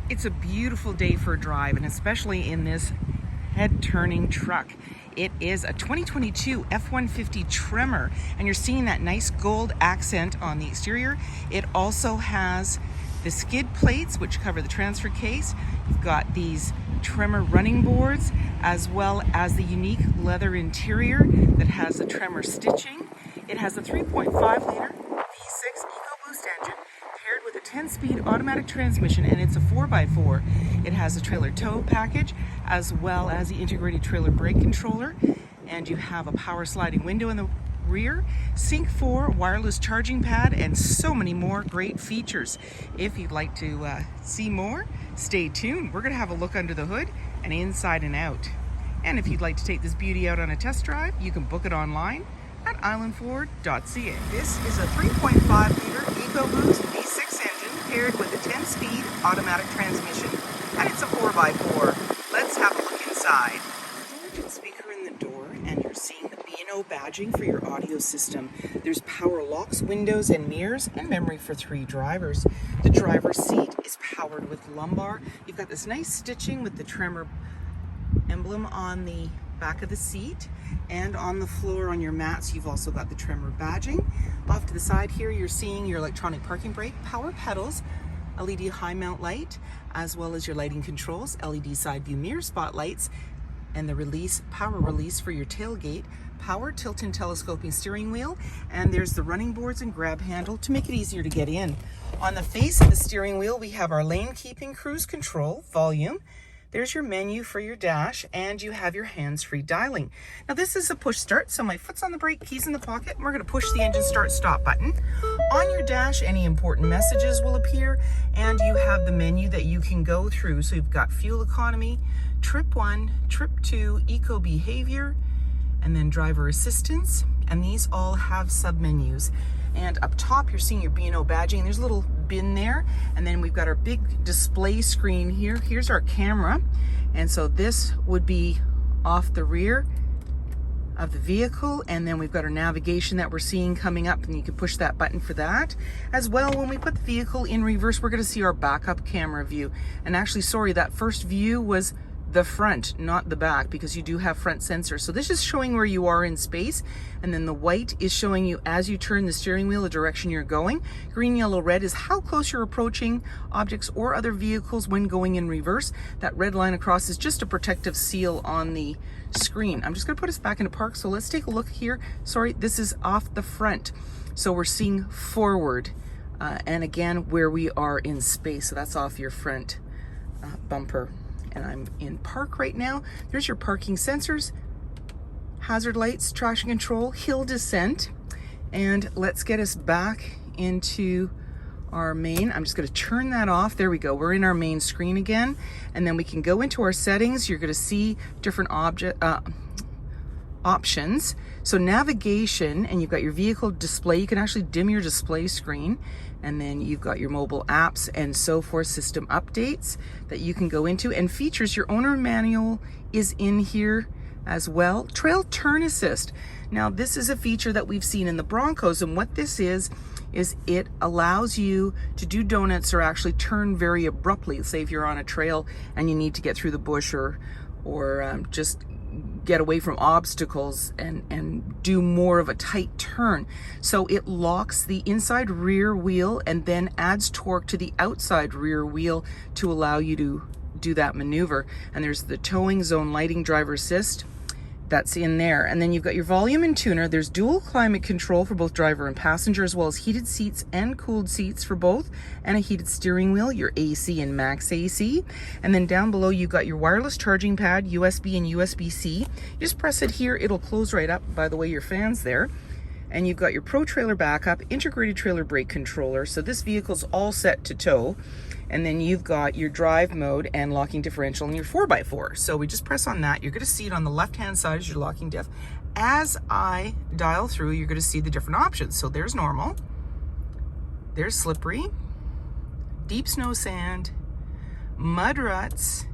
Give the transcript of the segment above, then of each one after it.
It's a beautiful day for a drive, and especially in this head-turning truck. It is a 2022 F-150 Tremor, and you're seeing that nice gold accent on the exterior. It also has the skid plates, which cover the transfer case. You've got these Tremor running boards, as well as the unique leather interior that has the Tremor stitching. It has a 3.5-liter V6 EcoBoost engine paired with a 10-speed automatic transmission, and it's a 4x4. It has a trailer tow package as well as the integrated trailer brake controller, and you have a power sliding window in the rear, Sync 4 wireless charging pad, and so many more great features. If you'd like to see more, stay tuned. We're going to have a look under the hood and inside and out. And if you'd like to take this beauty out on a test drive, you can book it online at islandford.ca. This is a 3.5-liter EcoBoost V6 engine paired with a 10-speed automatic transmission, and it's a 4x4. Let's have a look inside. Storage speaker in the door, and you're seeing the B&O badging for your audio system. There's power locks, windows, and mirrors, and memory for 3 drivers. The driver's seat is powered with lumbar. You've got this nice stitching with the Tremor emblem on the back of the seat, and on the floor on your mats you've also got the Tremor badging. Off to the side here you're seeing your electronic parking brake, power pedals, LED high mount light, as well as your lighting controls, LED side view mirror spotlights, and the power release for your tailgate, power tilt and telescoping steering wheel, and there's the running boards and grab handle to make it easier to get in. On the face of the steering wheel we have our lane keeping, cruise control, volume. There's your menu for your dash, and you have your hands-free dialing. Now this is a push start, so my foot's on the brake, keys in the pocket, and we're going to push the engine start stop button. On your dash, any important messages will appear, and you have the menu that you can go through. So you've got fuel economy, trip 1, trip 2, eco behavior, and then driver assistance, and these all have sub-menus. And up top you're seeing your B&O badging. There's a little bin there, and then we've got our big display screen here. Here's our camera, and so this would be off the rear of the vehicle, and then we've got our navigation that we're seeing coming up, and you can push that button for that. As well, when we put the vehicle in reverse, we're going to see our backup camera view. And actually, sorry, that first view was the front, not the back, because you do have front sensors. So this is showing where you are in space, and then the white is showing you as you turn the steering wheel the direction you're going. Green, yellow, red is how close you're approaching objects or other vehicles when going in reverse. That red line across is just a protective seal on the screen. I'm just going to put us back into park, so let's take a look here. Sorry, this is off the front, so we're seeing forward, and again where we are in space, so that's off your front bumper. And I'm in park right now. There's your parking sensors, hazard lights, traction control, hill descent. And let's get us back into our main. I'm just going to turn that off. There we go. We're in our main screen again. And then we can go into our settings. You're going to see different options. So navigation, and you've got your vehicle display. You can actually dim your display screen, and then you've got your mobile apps and so forth, system updates that you can go into, and features. Your owner manual is in here as well. Trail turn assist. Now this is a feature that we've seen in the Broncos, and what this is it allows you to do donuts or actually turn very abruptly. Say if you're on a trail and you need to get through the bush or just get away from obstacles and do more of a tight turn. So it locks the inside rear wheel and then adds torque to the outside rear wheel to allow you to do that maneuver. And there's the towing zone lighting, driver assist, that's in there. And then you've got your volume and tuner. There's dual climate control for both driver and passenger, as well as heated seats and cooled seats for both, and a heated steering wheel, your AC and max AC. And then down below you've got your wireless charging pad, USB and USB-C. You just press it here, it'll close right up, by the way, your fan's there. And you've got your Pro Trailer backup, integrated trailer brake controller. So this vehicle's all set to tow. And then you've got your drive mode and locking differential and your 4x4. So we just press on that. You're going to see it on the left-hand side as your locking diff. As I dial through, you're going to see the different options. So there's normal, there's slippery, deep snow sand, mud ruts,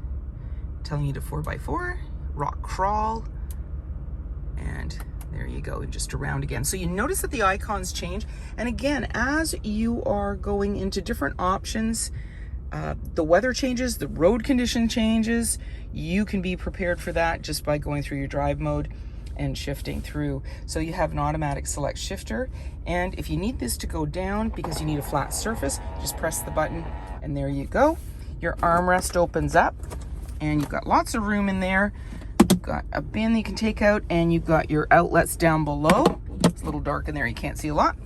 telling you to 4x4, rock crawl, and there you go, just around again. So you notice that the icons change. And again, as you are going into different options, the weather changes, the road condition changes, you can be prepared for that just by going through your drive mode and shifting through. So you have an automatic select shifter, and if you need this to go down because you need a flat surface, just press the button and there you go. Your armrest opens up and you've got lots of room in there. You've got a bin that you can take out, and you've got your outlets down below. It's a little dark in there, you can't see a lot.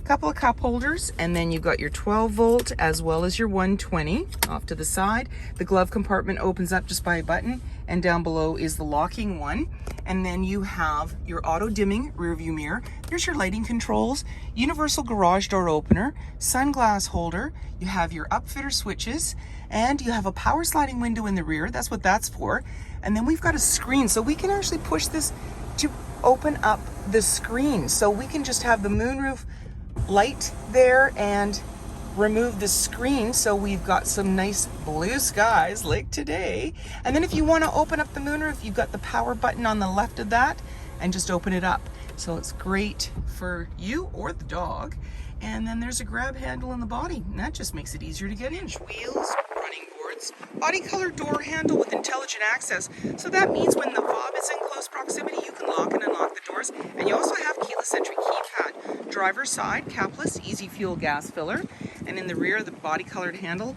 Couple of cup holders, and then you've got your 12 volt as well as your 120 off to the side. The glove compartment opens up just by a button, and down below is the locking one. And then you have your auto dimming rear view mirror. There's your lighting controls, universal garage door opener, sunglass holder. You have your upfitter switches, and you have a power sliding window in the rear. That's what that's for. And then we've got a screen, so we can actually push this to open up the screen. So we can just have the moonroof light there and remove the screen, so we've got some nice blue skies like today. And then if you want to open up the moonroof, you've got the power button on the left of that and just open it up. So it's great for you or the dog. And then there's a grab handle in the body, and that just makes it easier to get in. Wheels, running boards, body color door handle with intelligent access. So that means when the fob is in close proximity, you can lock and unlock the doors. And you also have keyless entry keypad. Driver's side, capless, easy fuel gas filler. And in the rear, the body colored handle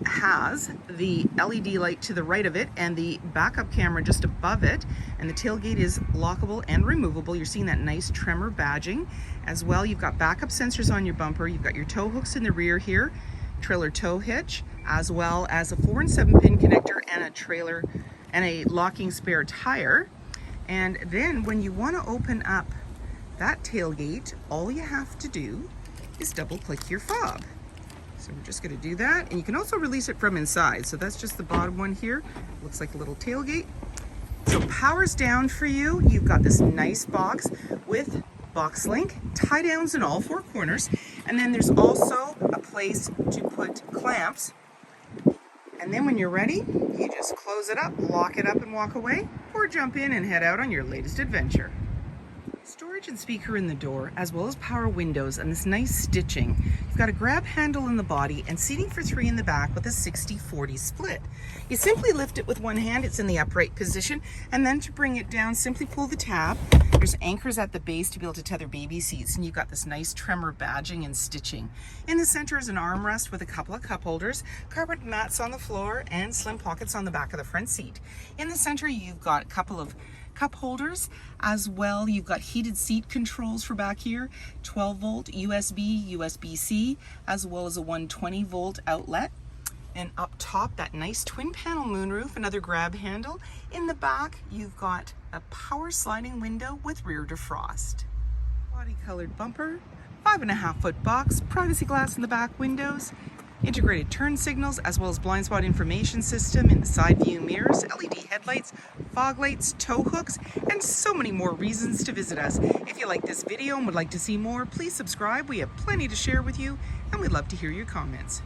has the LED light to the right of it and the backup camera just above it. And the tailgate is lockable and removable. You're seeing that nice Tremor badging as well. You've got backup sensors on your bumper. You've got your tow hooks in the rear here, trailer tow hitch, as well as a 4 and 7 pin connector and a trailer and a locking spare tire. And then when you want to open up that tailgate, all you have to do is double click your fob. So we're just going to do that, and you can also release it from inside. So that's just the bottom one here. Looks like a little tailgate. So power's down for you. You've got this nice box with box link, tie downs in all 4 corners, and then there's also a place to put clamps. And then when you're ready, you just close it up, lock it up and walk away, or jump in and head out on your latest adventure. Storage and speaker in the door, as well as power windows and this nice stitching. You've got a grab handle in the body and seating for 3 in the back with a 60-40 split. You simply lift it with one hand, it's in the upright position, and then to bring it down, simply pull the tab. There's anchors at the base to be able to tether baby seats, and you've got this nice Tremor badging and stitching. In the center is an armrest with a couple of cup holders, carpet mats on the floor, and slim pockets on the back of the front seat. In the center, you've got a couple of cup holders as well. You've got heated seat controls for back here, 12 volt USB, USB-C, as well as a 120 volt outlet. And up top, that nice twin panel moonroof, another grab handle. In the back, you've got a power sliding window with rear defrost. Body colored bumper, 5.5 foot box, privacy glass in the back windows, integrated turn signals, as well as blind spot information system in the side view mirrors, LED headlights, fog lights, tow hooks, and so many more reasons to visit us. If you like this video and would like to see more, please subscribe. We have plenty to share with you, and we'd love to hear your comments.